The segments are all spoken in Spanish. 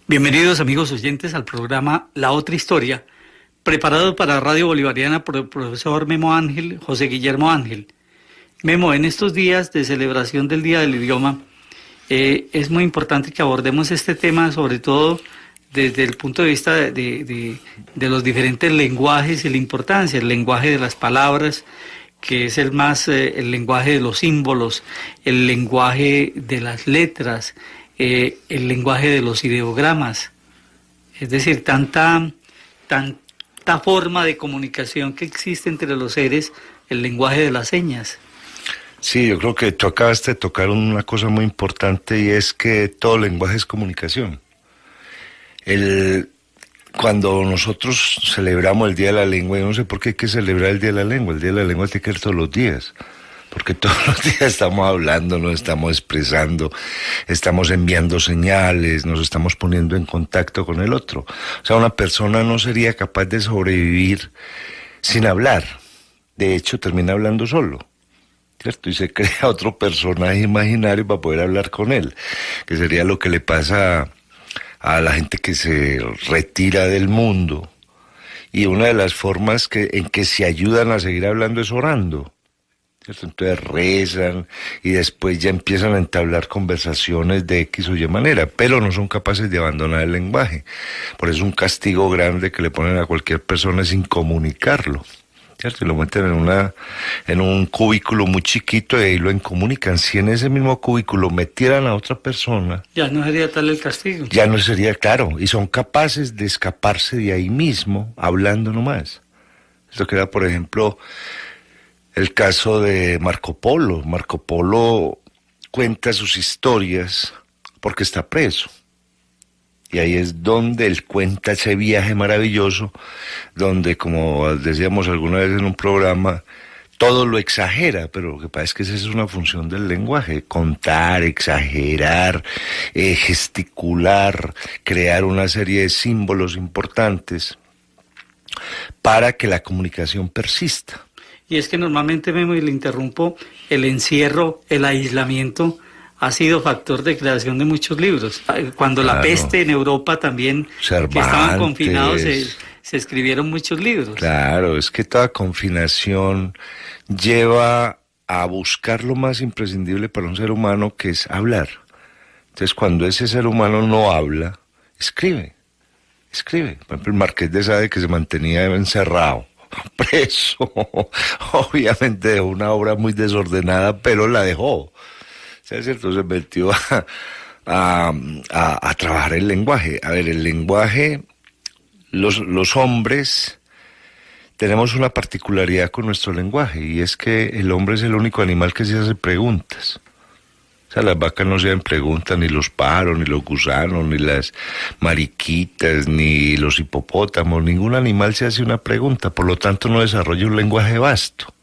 Bienvenidos amigos oyentes al programa La Otra Historia, preparado para Radio Bolivariana por el profesor Memo Ángel, José Guillermo Ángel. Memo, en estos días de celebración del Día del Idioma, es muy importante que abordemos este tema, sobre todo desde el punto de vista de los diferentes lenguajes y la importancia, el lenguaje de las palabras, que es el lenguaje de los símbolos, el lenguaje de las letras, el lenguaje de los ideogramas, es decir, tanta forma de comunicación que existe entre los seres, el lenguaje de las señas. Sí, yo creo que tú acabaste de tocar una cosa muy importante y es que todo lenguaje es comunicación. Cuando nosotros celebramos el Día de la Lengua, yo no sé por qué hay que celebrar el Día de la Lengua. El Día de la Lengua tiene que ser todos los días, porque todos los días estamos hablando, nos estamos expresando, estamos enviando señales, nos estamos poniendo en contacto con el otro. O sea, una persona no sería capaz de sobrevivir sin hablar. De hecho, termina hablando solo, ¿cierto? Y se crea otro personaje imaginario para poder hablar con él, que sería lo que le pasa a la gente que se retira del mundo. Y una de las formas en que se ayudan a seguir hablando es orando, ¿cierto? Entonces rezan y después ya empiezan a entablar conversaciones de X o Y manera, pero no son capaces de abandonar el lenguaje. Por eso es un castigo grande que le ponen a cualquier persona sin comunicarlo, ¿cierto? Y lo meten en un cubículo muy chiquito y ahí lo incomunican. Si en ese mismo cubículo metieran a otra persona, ya no sería tal el castigo. Ya no sería, claro, y son capaces de escaparse de ahí mismo, hablando nomás. Esto que era, por ejemplo, el caso de Marco Polo. Marco Polo cuenta sus historias porque está preso. Y ahí es donde él cuenta ese viaje maravilloso, donde, como decíamos alguna vez en un programa, todo lo exagera, pero lo que pasa es que esa es una función del lenguaje: contar, exagerar, gesticular, crear una serie de símbolos importantes para que la comunicación persista. Y es que normalmente, Memo, y le interrumpo, el encierro, el aislamiento ha sido factor de creación de muchos libros. Cuando claro, la peste en Europa también, Cervantes, que estaban confinados, se escribieron muchos libros. Claro, es que toda confinación lleva a buscar lo más imprescindible para un ser humano, que es hablar. Entonces, cuando ese ser humano no habla, escribe. Por ejemplo, el Marqués de Sade, que se mantenía encerrado, preso, obviamente dejó una obra muy desordenada, pero la dejó. O sea, ¿cierto? Se metió a trabajar el lenguaje. A ver, el lenguaje, los hombres tenemos una particularidad con nuestro lenguaje, y es que el hombre es el único animal que se hace preguntas. O sea, las vacas no se hacen preguntas, ni los pájaros, ni los gusanos, ni las mariquitas, ni los hipopótamos. Ningún animal se hace una pregunta, por lo tanto no desarrolla un lenguaje vasto.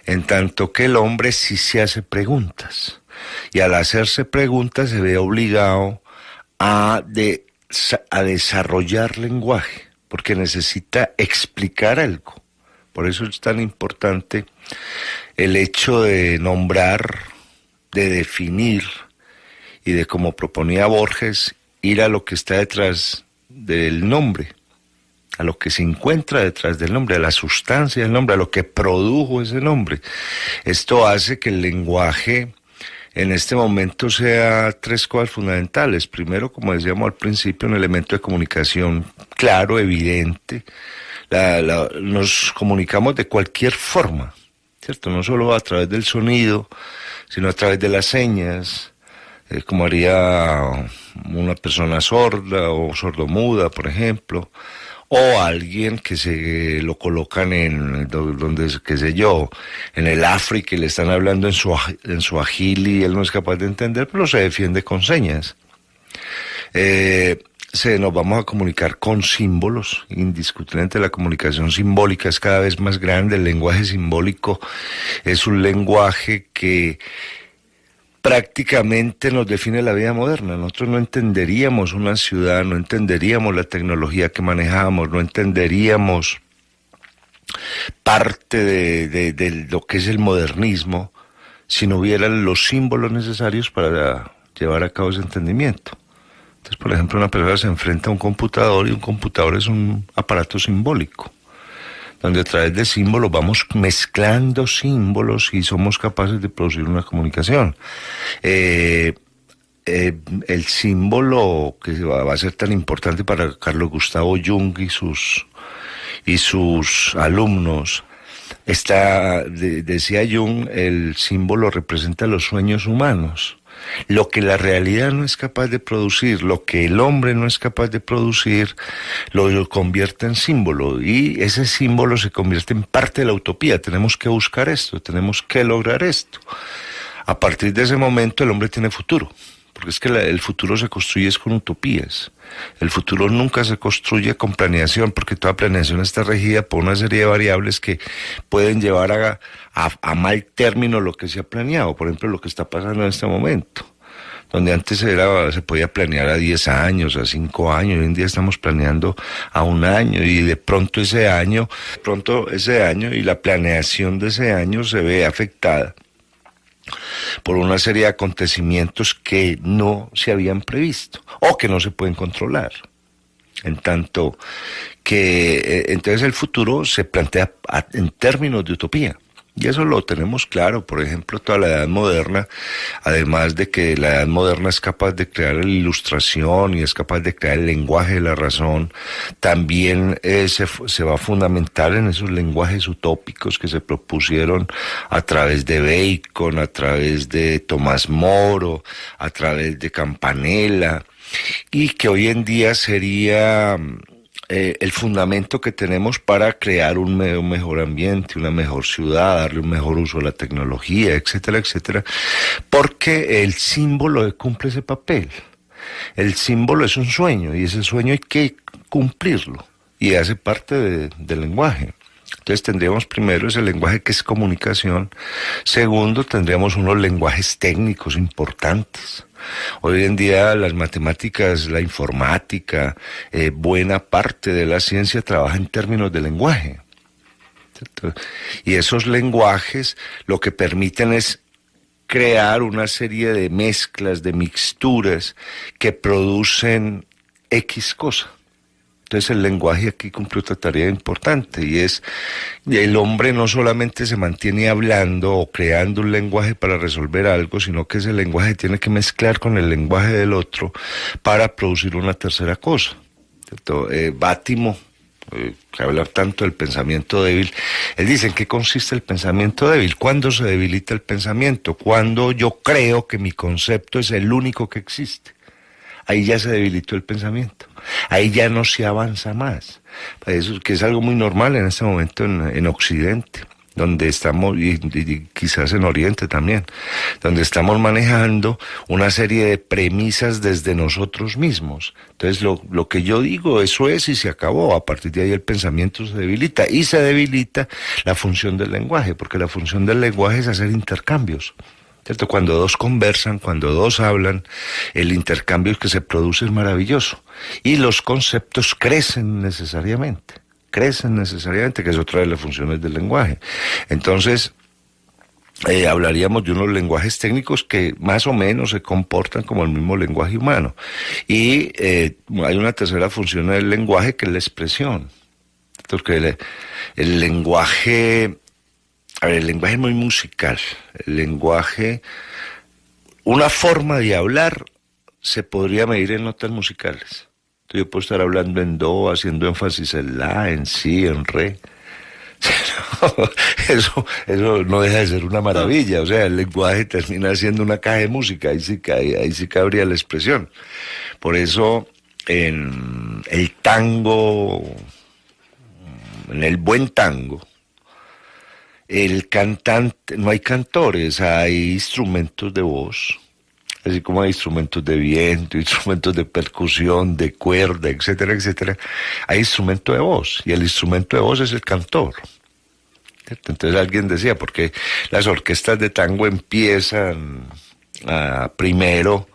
En tanto que el hombre sí se hace preguntas. Y al hacerse preguntas se ve obligado a desarrollar lenguaje, porque necesita explicar algo. Por eso es tan importante el hecho de nombrar, de definir y de, como proponía Borges, ir a lo que está detrás del nombre, a lo que se encuentra detrás del nombre, a la sustancia del nombre, a lo que produjo ese nombre. Esto hace que el lenguaje en este momento sea tres cosas fundamentales. Primero, como decíamos al principio, un elemento de comunicación claro, evidente. Nos comunicamos de cualquier forma, ¿cierto? No solo a través del sonido, sino a través de las señas, como haría una persona sorda o sordomuda, por ejemplo, o alguien que se lo colocan donde, qué sé yo, en el África, y le están hablando en su ajili y él no es capaz de entender, pero se defiende con señas. Nos vamos a comunicar con símbolos. Indiscutiblemente la comunicación simbólica es cada vez más grande. El lenguaje simbólico es un lenguaje que prácticamente nos define la vida moderna. Nosotros no entenderíamos una ciudad, no entenderíamos la tecnología que manejamos, no entenderíamos parte de lo que es el modernismo si no hubieran los símbolos necesarios para llevar a cabo ese entendimiento. Entonces, por ejemplo, una persona se enfrenta a un computador y un computador es un aparato simbólico, donde a través de símbolos vamos mezclando símbolos y somos capaces de producir una comunicación. El símbolo que va a ser tan importante para Carlos Gustavo Jung y sus alumnos, decía Jung, el símbolo representa los sueños humanos. Lo que la realidad no es capaz de producir, lo que el hombre no es capaz de producir, lo convierte en símbolo, y ese símbolo se convierte en parte de la utopía. Tenemos que buscar esto, tenemos que lograr esto. A partir de ese momento el hombre tiene futuro, porque es que el futuro se construye con utopías. El futuro nunca se construye con planeación, porque toda planeación está regida por una serie de variables que pueden llevar a mal término lo que se ha planeado. Por ejemplo, lo que está pasando en este momento, donde antes se podía planear a 10 años, a 5 años, hoy en día estamos planeando a 1 año, y de pronto ese año y la planeación de ese año se ve afectada por una serie de acontecimientos que no se habían previsto o que no se pueden controlar. En tanto que entonces el futuro se plantea en términos de utopía. Y eso lo tenemos claro, por ejemplo, toda la Edad Moderna, además de que la Edad Moderna es capaz de crear la ilustración y es capaz de crear el lenguaje de la razón, también se va a fundamentar en esos lenguajes utópicos que se propusieron a través de Bacon, a través de Tomás Moro, a través de Campanella, y que hoy en día sería el fundamento que tenemos para crear un mejor ambiente, una mejor ciudad, darle un mejor uso a la tecnología, etcétera, etcétera, porque el símbolo cumple ese papel. El símbolo es un sueño, y ese sueño hay que cumplirlo, y hace parte del lenguaje. Entonces tendríamos primero ese lenguaje que es comunicación. Segundo, tendríamos unos lenguajes técnicos importantes. Hoy en día las matemáticas, la informática, buena parte de la ciencia trabaja en términos de lenguaje, ¿cierto? Y esos lenguajes lo que permiten es crear una serie de mezclas, de mixturas que producen X cosa. Entonces el lenguaje aquí cumple otra tarea importante, y es, el hombre no solamente se mantiene hablando o creando un lenguaje para resolver algo, sino que ese lenguaje tiene que mezclar con el lenguaje del otro para producir una tercera cosa, ¿cierto? Bátimo, que habla tanto del pensamiento débil, él dice: ¿en qué consiste el pensamiento débil? ¿Cuándo se debilita el pensamiento? Cuando yo creo que mi concepto es el único que existe. Ahí ya se debilitó el pensamiento, ahí ya no se avanza más. Eso que es algo muy normal en este momento en Occidente, donde estamos, y quizás en Oriente también, donde estamos manejando una serie de premisas desde nosotros mismos. Entonces lo que yo digo, eso es, y se acabó. A partir de ahí el pensamiento se debilita, y se debilita la función del lenguaje, porque la función del lenguaje es hacer intercambios, ¿cierto? Cuando dos conversan, cuando dos hablan, el intercambio que se produce es maravilloso, y los conceptos crecen necesariamente, que es otra de las funciones del lenguaje. Entonces, hablaríamos de unos lenguajes técnicos que más o menos se comportan como el mismo lenguaje humano, y hay una tercera función del lenguaje, que es la expresión, porque el lenguaje... A ver, el lenguaje es muy musical. El lenguaje, una forma de hablar se podría medir en notas musicales. Entonces yo puedo estar hablando en do, haciendo énfasis en la, en si, en re. Eso no deja de ser una maravilla. O sea, el lenguaje termina siendo una caja de música. Ahí sí cabría la expresión. Por eso en el tango, en el buen tango, el cantante, no hay cantores, hay instrumentos de voz, así como hay instrumentos de viento, instrumentos de percusión, de cuerda, etcétera, etcétera. Hay instrumento de voz, y el instrumento de voz es el cantor, ¿cierto? Entonces alguien decía, porque las orquestas de tango empiezan primero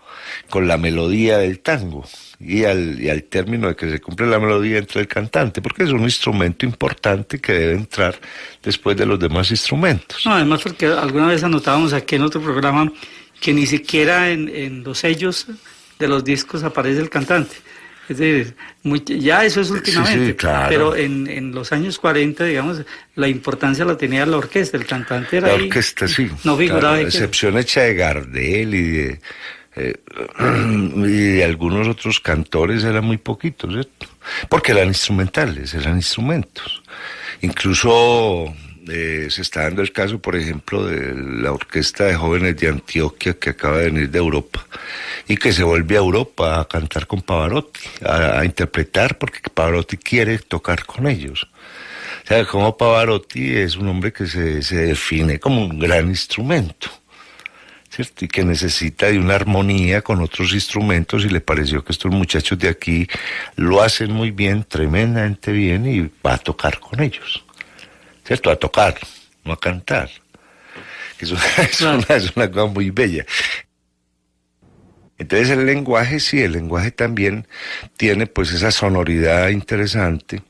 con la melodía del tango, y al término de que se cumple la melodía entra el cantante, porque es un instrumento importante que debe entrar después de los demás instrumentos. No, además porque alguna vez anotábamos aquí en otro programa que ni siquiera en los sellos de los discos aparece el cantante. Es decir, ya eso es últimamente, sí, claro. Pero en los años 40, digamos, la importancia la tenía la orquesta, el cantante era la ahí, orquesta, sí. No figuraba. Claro, excepción hecha de Gardel y de algunos otros cantores, eran muy poquitos, ¿cierto? Porque eran instrumentales, eran instrumentos. Incluso se está dando el caso, por ejemplo, de la Orquesta de Jóvenes de Antioquia, que acaba de venir de Europa y que se vuelve a Europa a cantar con Pavarotti, a interpretar, porque Pavarotti quiere tocar con ellos. O sea, como Pavarotti es un hombre que se define como un gran instrumento, ¿cierto? Y que necesita de una armonía con otros instrumentos, y le pareció que estos muchachos de aquí lo hacen muy bien, tremendamente bien, y va a tocar con ellos, ¿cierto? A tocar, no a cantar. Es una cosa muy bella. Entonces el lenguaje, sí, el lenguaje también tiene pues esa sonoridad interesante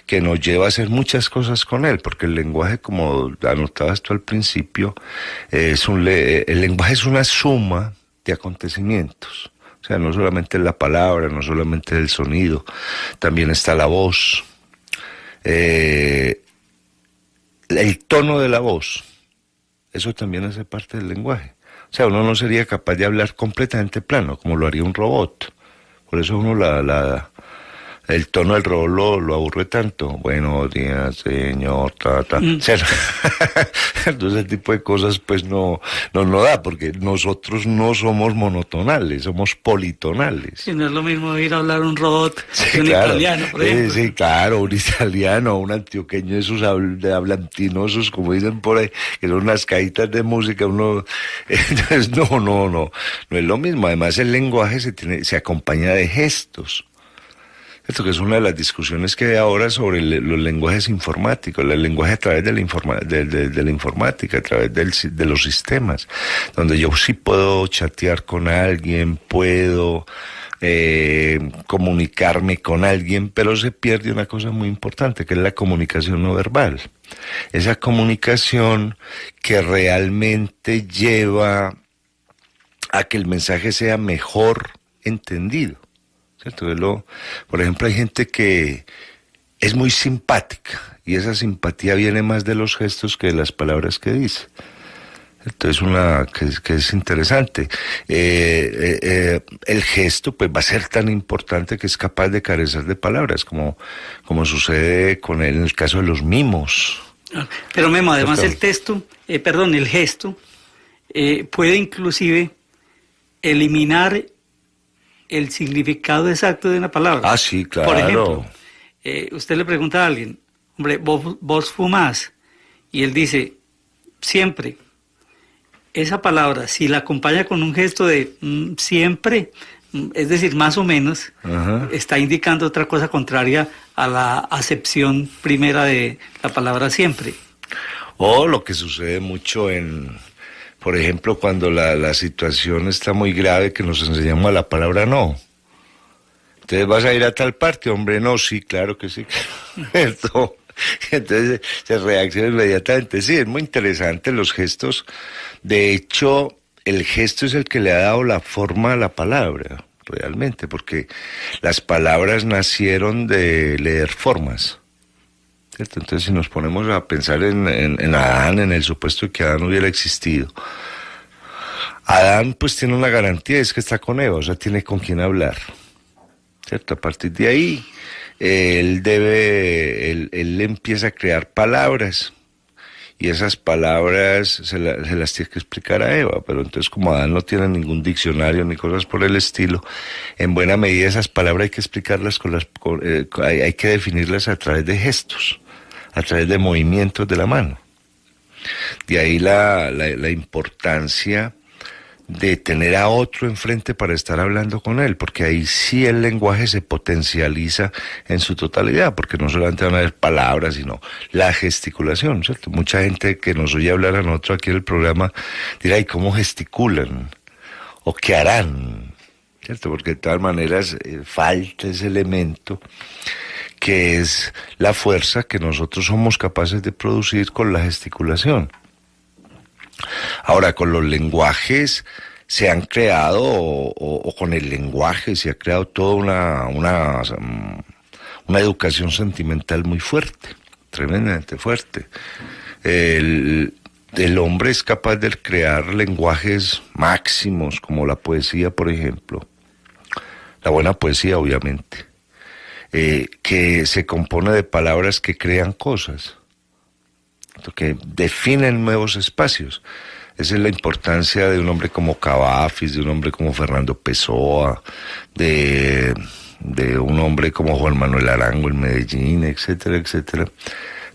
que nos lleva a hacer muchas cosas con él, porque el lenguaje, como anotabas tú al principio, el lenguaje es una suma de acontecimientos. O sea, no solamente la palabra, no solamente el sonido, también está la voz, el tono de la voz, eso también hace parte del lenguaje. O sea, uno no sería capaz de hablar completamente plano, como lo haría un robot. Por eso uno el tono del robot lo aburre tanto. Buenos días, señor, O sea, entonces ese tipo de cosas pues no da, porque nosotros no somos monotonales, somos politonales. Y no es lo mismo ir a hablar un robot que un claro, italiano, por ejemplo. Sí, claro, un italiano, un antioqueño, esos hablantinosos, como dicen por ahí, que son unas cajitas de música, entonces no es lo mismo. Además el lenguaje se acompaña de gestos. Esto que es una de las discusiones que hay ahora sobre los lenguajes informáticos, el lenguaje a través de la informática, a través de los sistemas, donde yo sí puedo chatear con alguien, puedo comunicarme con alguien, pero se pierde una cosa muy importante, que es la comunicación no verbal. Esa comunicación que realmente lleva a que el mensaje sea mejor entendido. Por ejemplo, hay gente que es muy simpática, y esa simpatía viene más de los gestos que de las palabras que dice. Entonces, que es interesante. El gesto pues va a ser tan importante que es capaz de carecer de palabras, como sucede en el caso de los mimos. Pero Memo, además el gesto puede inclusive eliminar el significado exacto de una palabra. Ah, sí, claro. Por ejemplo, usted le pregunta a alguien, hombre, ¿vos fumás? Y él dice, siempre. Esa palabra, si la acompaña con un gesto de siempre, es decir, más o menos, está indicando otra cosa contraria a la acepción primera de la palabra siempre. O lo que sucede mucho por ejemplo, cuando la situación está muy grave, que nos enseñamos a la palabra no. Entonces, ¿vas a ir a tal parte? Hombre, no, sí, claro que sí. Entonces se reacciona inmediatamente. Sí, es muy interesante los gestos. De hecho, el gesto es el que le ha dado la forma a la palabra, realmente, porque las palabras nacieron de leer formas. ¿Cierto? Entonces, si nos ponemos a pensar en Adán, en el supuesto de que Adán hubiera existido, Adán pues tiene una garantía, es que está con Eva, o sea, tiene con quién hablar, ¿cierto? A partir de ahí, él empieza a crear palabras, y esas palabras se las tiene que explicar a Eva, pero entonces como Adán no tiene ningún diccionario ni cosas por el estilo, en buena medida esas palabras hay que explicarlas hay que definirlas a través de gestos, a través de movimientos de la mano. De ahí la importancia de tener a otro enfrente para estar hablando con él, porque ahí sí el lenguaje se potencializa en su totalidad, porque no solamente van a haber palabras, sino la gesticulación, ¿cierto? Mucha gente que nos oye hablar a nosotros aquí en el programa dirá, ¿y cómo gesticulan? ¿O qué harán? ¿Cierto? Porque de todas maneras falta ese elemento que es la fuerza que nosotros somos capaces de producir con la gesticulación. Ahora, con los lenguajes se han creado, o con el lenguaje se ha creado toda una educación sentimental muy fuerte, tremendamente fuerte. El hombre es capaz de crear lenguajes máximos, como la poesía, por ejemplo. La buena poesía, obviamente, que se compone de palabras que crean cosas, que definen nuevos espacios. Esa es la importancia de un hombre como Cavafis, de un hombre como Fernando Pessoa, de un hombre como Juan Manuel Arango en Medellín, etcétera, etcétera,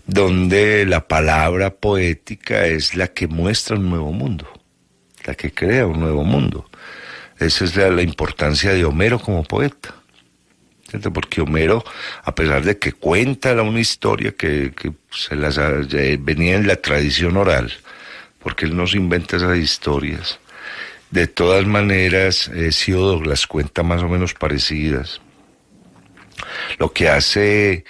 donde la palabra poética es la que muestra un nuevo mundo, la que crea un nuevo mundo. Esa es la importancia de Homero como poeta, ¿cierto? Porque Homero, a pesar de que cuenta una historia que venía en la tradición oral, porque él no se inventa esas historias, de todas maneras, Hesíodo las cuenta más o menos parecidas. Lo que hace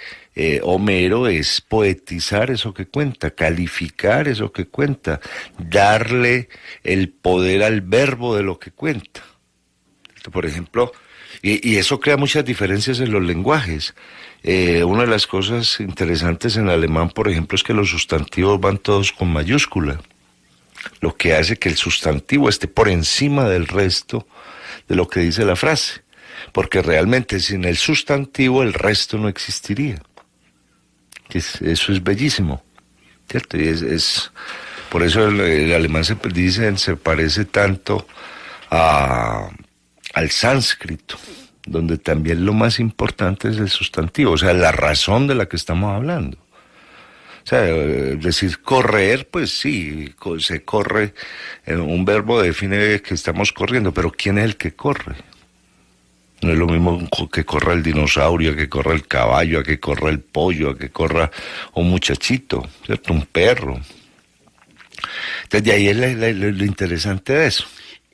Homero es poetizar eso que cuenta, calificar eso que cuenta, darle el poder al verbo de lo que cuenta. Por ejemplo, y eso crea muchas diferencias en los lenguajes. Una de las cosas interesantes en alemán, por ejemplo, es que los sustantivos van todos con mayúscula, lo que hace que el sustantivo esté por encima del resto de lo que dice la frase, porque realmente sin el sustantivo el resto no existiría. Eso es bellísimo, ¿cierto? Y es por eso el alemán se parece tanto al sánscrito, donde también lo más importante es el sustantivo, o sea, la razón de la que estamos hablando. O sea, decir correr, pues sí, se corre, un verbo define que estamos corriendo, pero ¿quién es el que corre? No es lo mismo que corra el dinosaurio, que corra el caballo, a que corra el pollo, a que corra un muchachito, ¿cierto? Un perro. Entonces, de ahí es lo interesante de eso.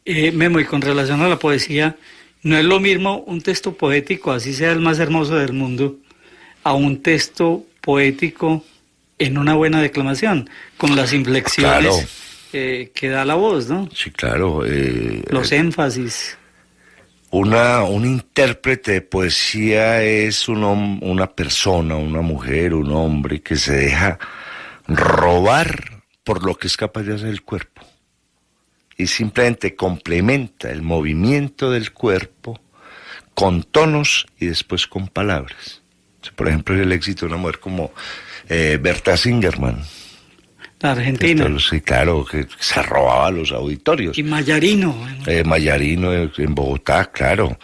Memo, y con relación a la poesía, no es lo mismo un texto poético, así sea el más hermoso del mundo, a un texto poético en una buena declamación, con las inflexiones, claro, que da la voz, ¿no? Sí, claro. Los énfasis. Un intérprete de poesía es una persona, una mujer, un hombre que se deja robar por lo que es capaz de hacer el cuerpo. Y simplemente complementa el movimiento del cuerpo con tonos y después con palabras. Por ejemplo, el éxito de una mujer como Berta Singerman. La argentina. Sí, claro, que se robaba a los auditorios. Y Mayarino. Mayarino en Bogotá, claro.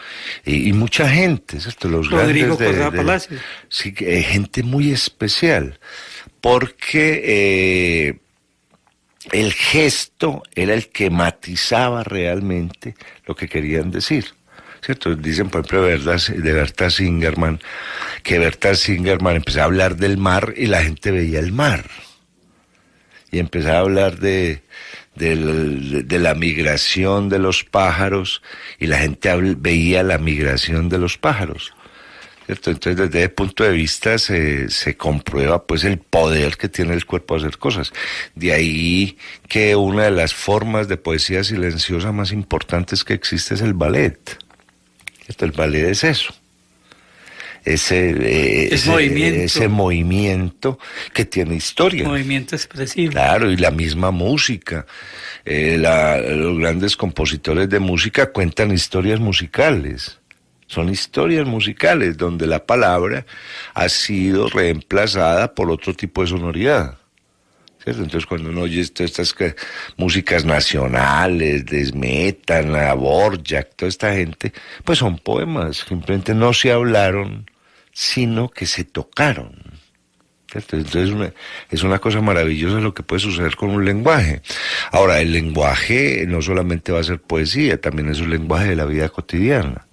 Y mucha gente, ¿cierto? Los Rodrigo Correa Palacios. Sí, gente muy especial. Porque el gesto era el que matizaba realmente lo que querían decir, ¿cierto? Dicen, por ejemplo, de Berta Singerman, que Berta Singerman empezaba a hablar del mar y la gente veía el mar. Y empezaba a hablar de la migración de los pájaros y la gente veía la migración de los pájaros, ¿cierto? Entonces, desde ese punto de vista se comprueba pues el poder que tiene el cuerpo a hacer cosas. De ahí que una de las formas de poesía silenciosa más importantes que existe es el ballet. El ballet es eso. Ese movimiento que tiene historia. Movimiento expresivo. Claro, y la misma música. Los grandes compositores de música cuentan historias musicales. Son historias musicales donde la palabra ha sido reemplazada por otro tipo de sonoridad, ¿cierto? Entonces, cuando uno oye estas músicas nacionales, de Smetana, Borjak, toda esta gente, pues son poemas, simplemente no se hablaron, sino que se tocaron, ¿cierto? Entonces es una cosa maravillosa lo que puede suceder con un lenguaje. Ahora, el lenguaje no solamente va a ser poesía, también es un lenguaje de la vida cotidiana.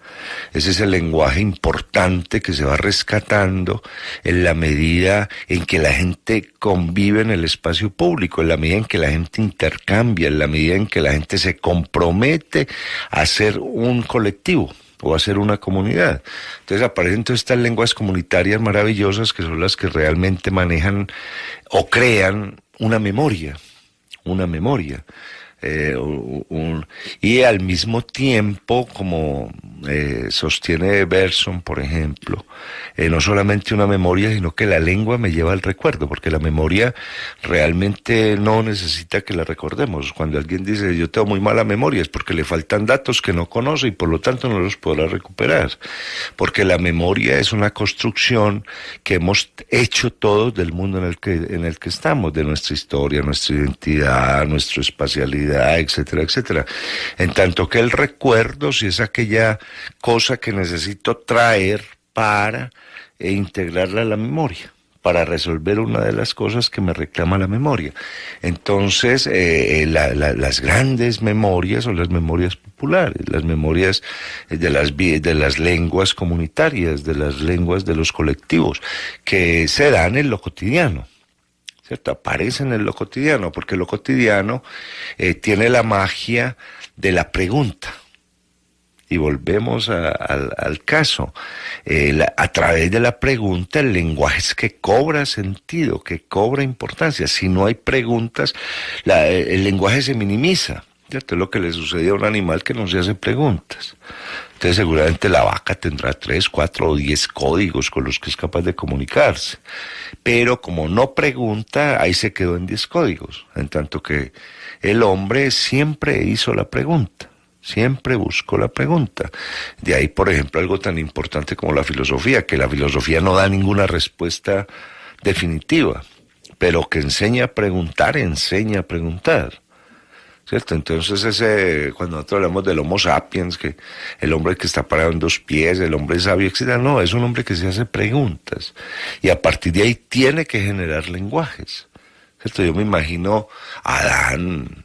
Ese es el lenguaje importante que se va rescatando en la medida en que la gente convive en el espacio público, en la medida en que la gente intercambia, en la medida en que la gente se compromete a ser un colectivo o a ser una comunidad. Entonces aparecen todas estas lenguas comunitarias maravillosas que son las que realmente manejan o crean una memoria. Y al mismo tiempo, como sostiene Bergson, por ejemplo, no solamente una memoria, sino que la lengua me lleva al recuerdo, porque la memoria realmente no necesita que la recordemos. Cuando alguien dice yo tengo muy mala memoria, es porque le faltan datos que no conoce y por lo tanto no los podrá recuperar, porque la memoria es una construcción que hemos hecho todos del mundo en el que estamos, de nuestra historia, nuestra identidad, nuestra espacialidad, etcétera, etcétera. En tanto que el recuerdo, si es aquella cosa que necesito traer para integrarla a la memoria, para resolver una de las cosas que me reclama la memoria. Entonces, las grandes memorias son las memorias populares, las memorias de las lenguas comunitarias, de las lenguas de los colectivos, que se dan en lo cotidiano. ¿Cierto? Aparecen en lo cotidiano, porque lo cotidiano tiene la magia de la pregunta. Y volvemos al caso. A través de la pregunta, el lenguaje es que cobra sentido, que cobra importancia. Si no hay preguntas, el lenguaje se minimiza. ¿Cierto? Es lo que le sucede a un animal que no se hace preguntas. Entonces seguramente la vaca tendrá 3, 4 o 10 códigos con los que es capaz de comunicarse. Pero como no pregunta, ahí se quedó en 10 códigos. En tanto que el hombre siempre hizo la pregunta. Siempre buscó la pregunta. De ahí, por ejemplo, algo tan importante como la filosofía, que la filosofía no da ninguna respuesta definitiva, pero que enseña a preguntar, ¿cierto? Entonces, cuando nosotros hablamos del Homo sapiens, que el hombre que está parado en 2 pies, el hombre sabio, etc., no, es un hombre que se hace preguntas, y a partir de ahí tiene que generar lenguajes, ¿cierto? Yo me imagino a Adán.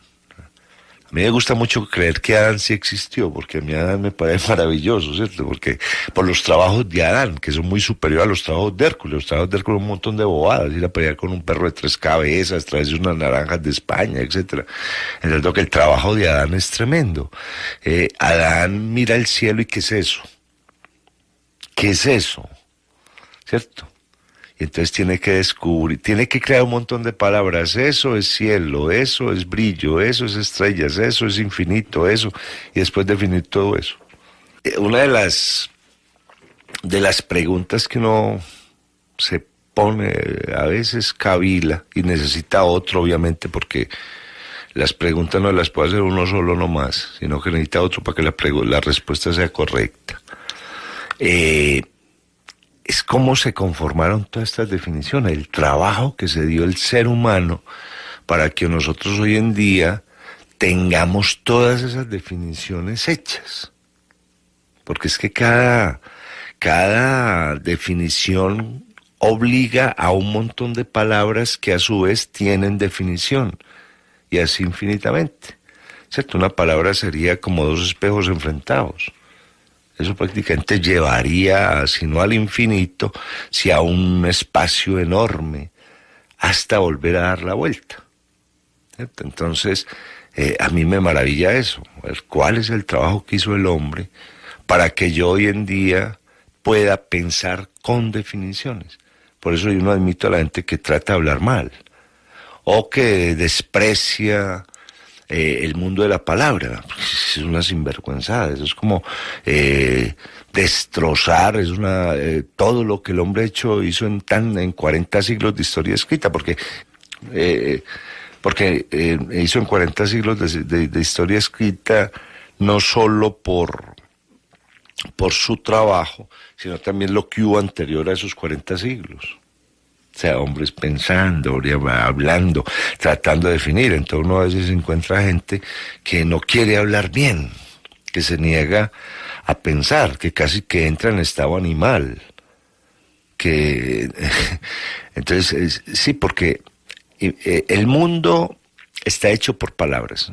A mí me gusta mucho creer que Adán sí existió, porque a mí Adán me parece maravilloso, ¿cierto? Porque por los trabajos de Adán, que son muy superiores a los trabajos de Hércules. Los trabajos de Hércules un montón de bobadas, ir a pelear con un perro de 3 cabezas, traerse unas naranjas de España, etcétera. Entonces que el trabajo de Adán es tremendo. Adán mira el cielo y ¿qué es eso? ¿Qué es eso? ¿Cierto? Y entonces tiene que descubrir, tiene que crear un montón de palabras. Eso es cielo, eso es brillo, eso es estrellas, eso es infinito, eso, y después definir todo eso. Una de las preguntas que uno se pone a veces cavila y necesita otro, obviamente, porque las preguntas no las puede hacer uno solo nomás, sino que necesita otro para que la respuesta sea correcta. Es cómo se conformaron todas estas definiciones, el trabajo que se dio el ser humano para que nosotros hoy en día tengamos todas esas definiciones hechas. Porque es que cada definición obliga a un montón de palabras que a su vez tienen definición, y así infinitamente. ¿Cierto? Una palabra sería como 2 espejos enfrentados. Eso prácticamente llevaría, si no al infinito, si a un espacio enorme, hasta volver a dar la vuelta. ¿Cierto? Entonces, a mí me maravilla eso, ver cuál es el trabajo que hizo el hombre para que yo hoy en día pueda pensar con definiciones. Por eso yo no admito a la gente que trata de hablar mal, o que desprecia el mundo de la palabra. Es una sinvergüenzada, eso es como destrozar, todo lo que el hombre hizo en 40 siglos de historia escrita, porque hizo en 40 siglos de historia escrita, no solo por su trabajo, sino también lo que hubo anterior a esos 40 siglos. O sea, hombres pensando, hablando, tratando de definir. Entonces uno a veces encuentra gente que no quiere hablar bien, que se niega a pensar, que casi que entra en estado animal. Entonces, sí, porque el mundo está hecho por palabras.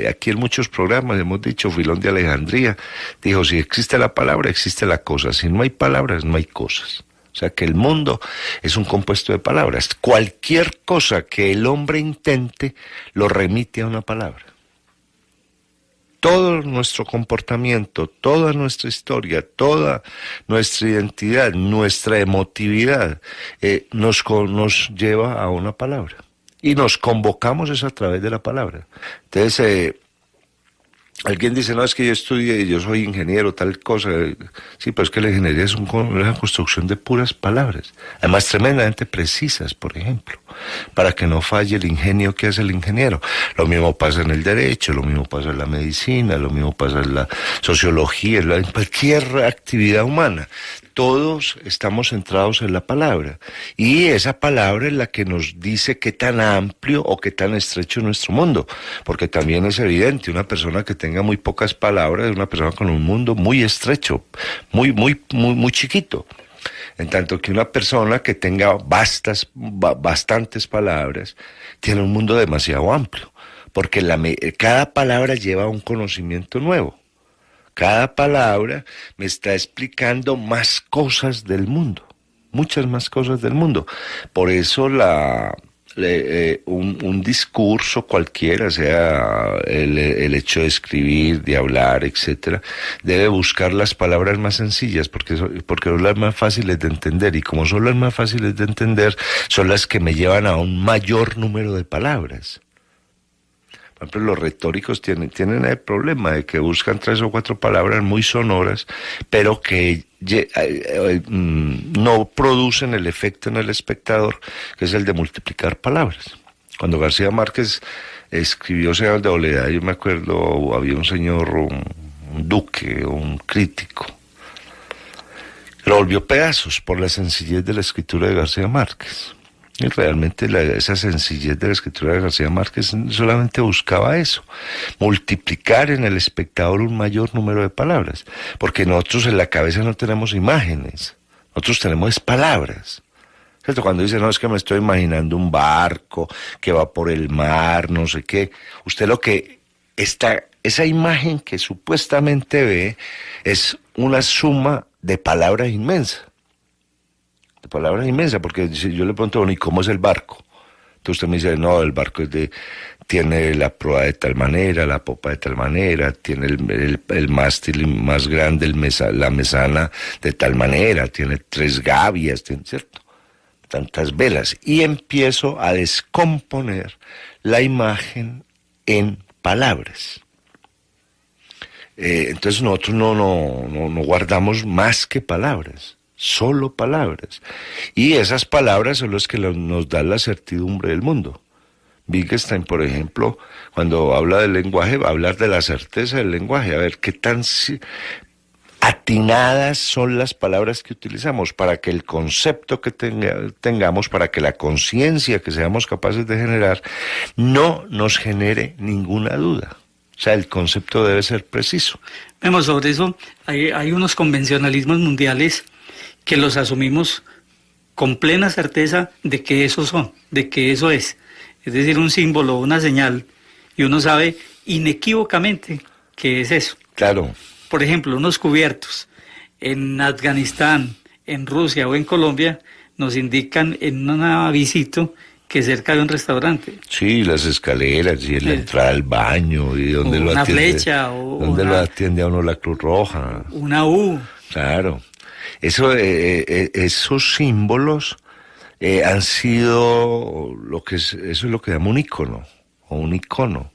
Aquí en muchos programas hemos dicho, Filón de Alejandría dijo, si existe la palabra, existe la cosa. Si no hay palabras, no hay cosas. O sea que el mundo es un compuesto de palabras. Cualquier cosa que el hombre intente lo remite a una palabra. Todo nuestro comportamiento, toda nuestra historia, toda nuestra identidad, nuestra emotividad nos lleva a una palabra. Y nos convocamos es a través de la palabra. Entonces, alguien dice, no, es que yo estudié, yo soy ingeniero, tal cosa. Sí, pero es que la ingeniería es una construcción de puras palabras, además tremendamente precisas, por ejemplo, para que no falle el ingenio que hace el ingeniero. Lo mismo pasa en el derecho, lo mismo pasa en la medicina, lo mismo pasa en la sociología, en cualquier actividad humana. Todos estamos centrados en la palabra, y esa palabra es la que nos dice qué tan amplio o qué tan estrecho es nuestro mundo, porque también es evidente, una persona que tenga muy pocas palabras es una persona con un mundo muy estrecho, muy chiquito. En tanto que una persona que tenga bastantes palabras tiene un mundo demasiado amplio, porque cada palabra lleva un conocimiento nuevo. Cada palabra me está explicando más cosas del mundo, muchas más cosas del mundo. Por eso un discurso cualquiera, sea el hecho de escribir, de hablar, etcétera, debe buscar las palabras más sencillas, porque son las más fáciles de entender, y como son las más fáciles de entender, son las que me llevan a un mayor número de palabras. Por ejemplo, los retóricos tienen el problema de que buscan 3 o 4 palabras muy sonoras, pero que no producen el efecto en el espectador, que es el de multiplicar palabras. Cuando García Márquez escribió Señal de Soledad, yo me acuerdo, había un señor, un duque, un crítico, lo volvió pedazos por la sencillez de la escritura de García Márquez. Y realmente esa sencillez de la escritura de García Márquez solamente buscaba eso, multiplicar en el espectador un mayor número de palabras, porque nosotros en la cabeza no tenemos imágenes, nosotros tenemos palabras. ¿Cierto? Cuando dice, no, es que me estoy imaginando un barco que va por el mar, no sé qué, usted lo que está, esa imagen que supuestamente ve es una suma de palabras inmensa. De palabras inmensas, porque si yo le pregunto, bueno, ¿y cómo es el barco? Entonces usted me dice, no, el barco tiene la proa de tal manera, la popa de tal manera, tiene el mástil más grande, la mesana de tal manera, tiene 3 gavias, ¿cierto? Tantas velas. Y empiezo a descomponer la imagen en palabras. Entonces nosotros no guardamos más que palabras. Solo palabras. Y esas palabras son las que nos dan la certidumbre del mundo. Wittgenstein, por ejemplo, cuando habla del lenguaje, va a hablar de la certeza del lenguaje, a ver qué tan atinadas son las palabras que utilizamos para que el concepto que tengamos, para que la conciencia que seamos capaces de generar, no nos genere ninguna duda. O sea, el concepto debe ser preciso. Vemos, sobre eso hay unos convencionalismos mundiales que los asumimos con plena certeza de que esos son, de que eso es. Es decir, un símbolo, una señal, y uno sabe inequívocamente que es eso. Claro. Por ejemplo, unos cubiertos en Afganistán, en Rusia o en Colombia nos indican en una visita que cerca de un restaurante. Sí, las escaleras y la entrada al baño y donde lo atiende. Una flecha o donde lo atiende a uno la Cruz Roja. Una U. Claro. Esos símbolos han sido eso es lo que llama un ícono o un icono.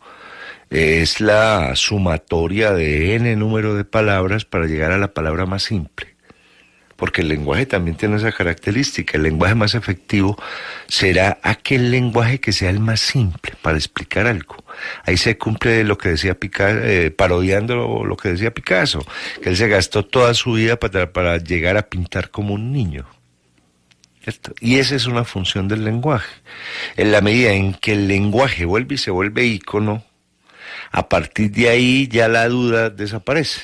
Es la sumatoria de n número de palabras para llegar a la palabra más simple. Porque el lenguaje también tiene esa característica. El lenguaje más efectivo será aquel lenguaje que sea el más simple para explicar algo. Ahí se cumple lo que decía Picasso, parodiando lo que decía Picasso, que él se gastó toda su vida para llegar a pintar como un niño. ¿Cierto? Y esa es una función del lenguaje. En la medida en que el lenguaje vuelve y se vuelve ícono, a partir de ahí ya la duda desaparece.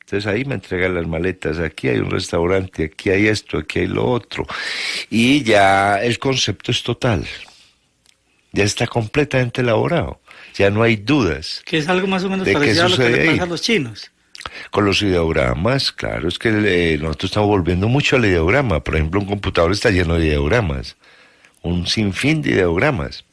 Entonces ahí me entregan las maletas, aquí hay un restaurante, aquí hay esto, aquí hay lo otro. Y ya el concepto es total. Ya está completamente elaborado. Ya no hay dudas. Que es algo más o menos parecido a lo que le pasa a los chinos. Con los ideogramas, claro, es que nosotros estamos volviendo mucho al ideograma. Por ejemplo, un computador está lleno de ideogramas. Un sinfín de ideogramas.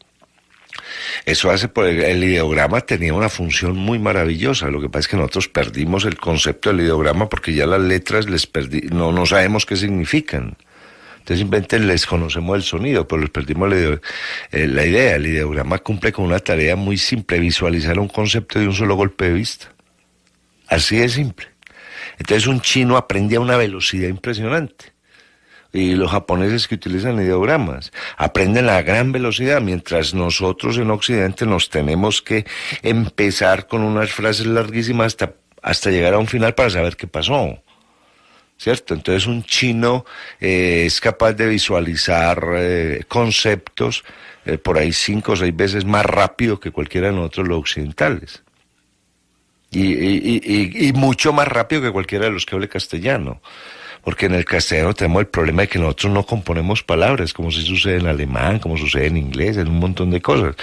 Eso hace, el ideograma tenía una función muy maravillosa. Lo que pasa es que nosotros perdimos el concepto del ideograma porque ya las letras no sabemos qué significan. Entonces simplemente les conocemos el sonido, pero les perdimos la idea. El ideograma cumple con una tarea muy simple, visualizar un concepto de un solo golpe de vista. Así de simple. Entonces un chino aprende a una velocidad impresionante. Y los japoneses que utilizan ideogramas aprenden a gran velocidad, mientras nosotros en Occidente nos tenemos que empezar con unas frases larguísimas hasta llegar a un final para saber qué pasó, ¿cierto? Entonces un chino es capaz de visualizar conceptos por ahí 5 o 6 veces más rápido que cualquiera de nosotros los occidentales. Y mucho más rápido que cualquiera de los que hable castellano. Porque en el castellano tenemos el problema de que nosotros no componemos palabras, como si sucede en alemán, como sucede en inglés, en un montón de cosas,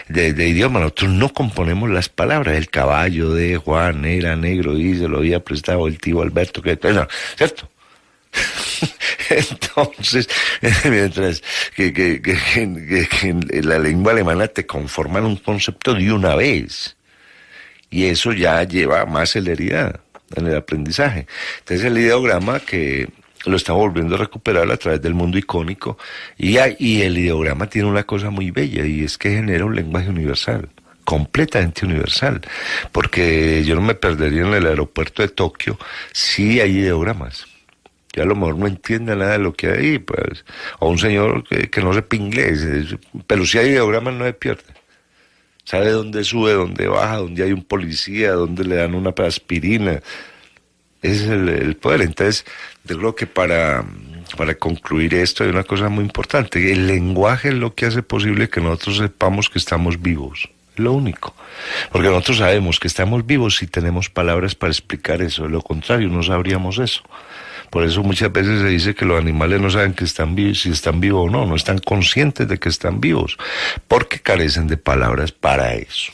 de idioma. Nosotros no componemos las palabras. El caballo de Juan era negro y se lo había prestado el tío Alberto, no, ¿cierto? Entonces, mientras que en la lengua alemana te conforman un concepto de una vez, y eso ya lleva más celeridad en el aprendizaje. Entonces el ideograma, que lo estamos volviendo a recuperar a través del mundo icónico, y el ideograma tiene una cosa muy bella, y es que genera un lenguaje universal, completamente universal, porque yo no me perdería en el aeropuerto de Tokio si hay ideogramas. Yo a lo mejor no entienda nada de lo que hay ahí, pues, o un señor que no sepa inglés, pero si hay ideogramas no se pierde. Sabe dónde sube, dónde baja, dónde hay un policía, dónde le dan una aspirina. Ese es el poder. Entonces, yo creo que para concluir esto hay una cosa muy importante. El lenguaje es lo que hace posible que nosotros sepamos que estamos vivos. Es lo único. Porque nosotros sabemos que estamos vivos si tenemos palabras para explicar eso. De lo contrario, no sabríamos eso. Por eso muchas veces se dice que los animales no saben que están vivos, si están vivos o no están conscientes de que están vivos, porque carecen de palabras para eso.